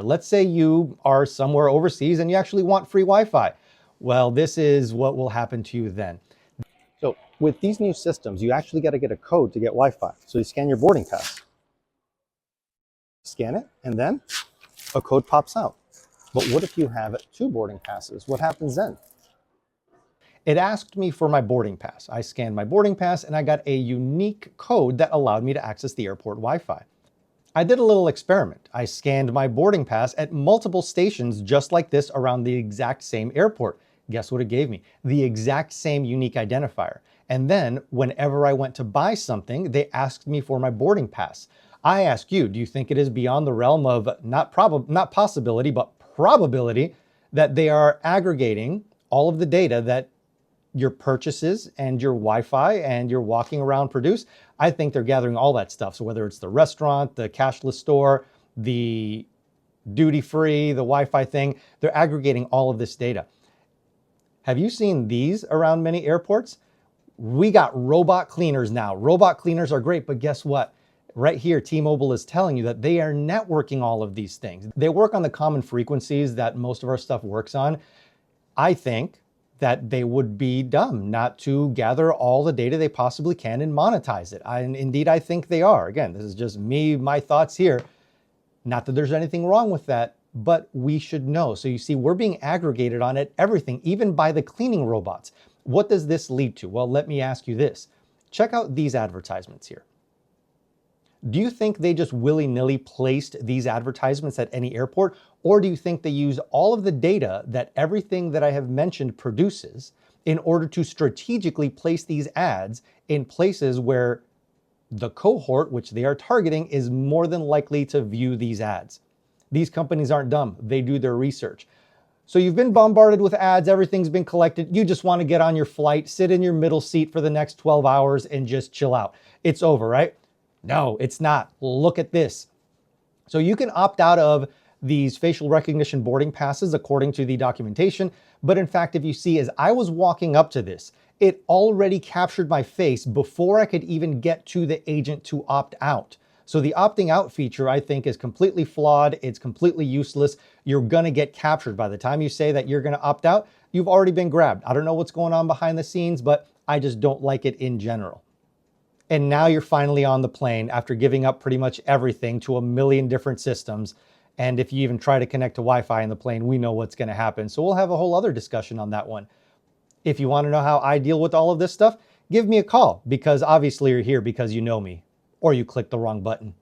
Let's say you are somewhere overseas and you actually want free Wi-Fi. Well, this is what will happen to you then. So with these new systems, you actually got to get a code to get Wi-Fi. So you scan your boarding pass, scan it, and then a code pops out. But what if you have 2 boarding passes? What happens then? It asked me for my boarding pass. I scanned my boarding pass and I got a unique code that allowed me to access the airport Wi-Fi. I did a little experiment. I scanned my boarding pass at multiple stations just like this around the exact same airport. Guess what it gave me? The exact same unique identifier. And then whenever I went to buy something, they asked me for my boarding pass. I ask you, do you think it is beyond the realm of not possibility, but probability that they are aggregating all of the data that your purchases and your Wi-Fi and your walking around produce? I think they're gathering all that stuff. So whether it's the restaurant, the cashless store, the duty-free, the Wi-Fi thing, they're aggregating all of this data. Have you seen these around many airports? We got robot cleaners now. Robot cleaners are great, but guess what? Right here, T-Mobile is telling you that they are networking all of these things. They work on the common frequencies that most of our stuff works on. I think that they would be dumb not to gather all the data they possibly can and monetize it. And indeed, I think they are. Again, this is just me, my thoughts here. Not that there's anything wrong with that, but we should know. So you see, we're being aggregated on it, everything, even by the cleaning robots. What does this lead to? Well, let me ask you this. Check out these advertisements here. Do you think they just willy-nilly placed these advertisements at any airport? Or do you think they use all of the data that everything that I have mentioned produces in order to strategically place these ads in places where the cohort, which they are targeting, is more than likely to view these ads? These companies aren't dumb. They do their research. So you've been bombarded with ads, everything's been collected. You just want to get on your flight, sit in your middle seat for the next 12 hours and just chill out. It's over, right? No, it's not. Look at this. So you can opt out of these facial recognition boarding passes according to the documentation. But in fact, if you see, as I was walking up to this, it already captured my face before I could even get to the agent to opt out. So the opting out feature, I think, is completely flawed. It's completely useless. You're going to get captured. By the time you say that you're going to opt out, you've already been grabbed. I don't know what's going on behind the scenes, but I just don't like it in general. And now you're finally on the plane after giving up pretty much everything to a million different systems. And if you even try to connect to Wi-Fi in the plane, we know what's going to happen. So we'll have a whole other discussion on that one. If you want to know how I deal with all of this stuff, give me a call, because obviously you're here because you know me, or you clicked the wrong button.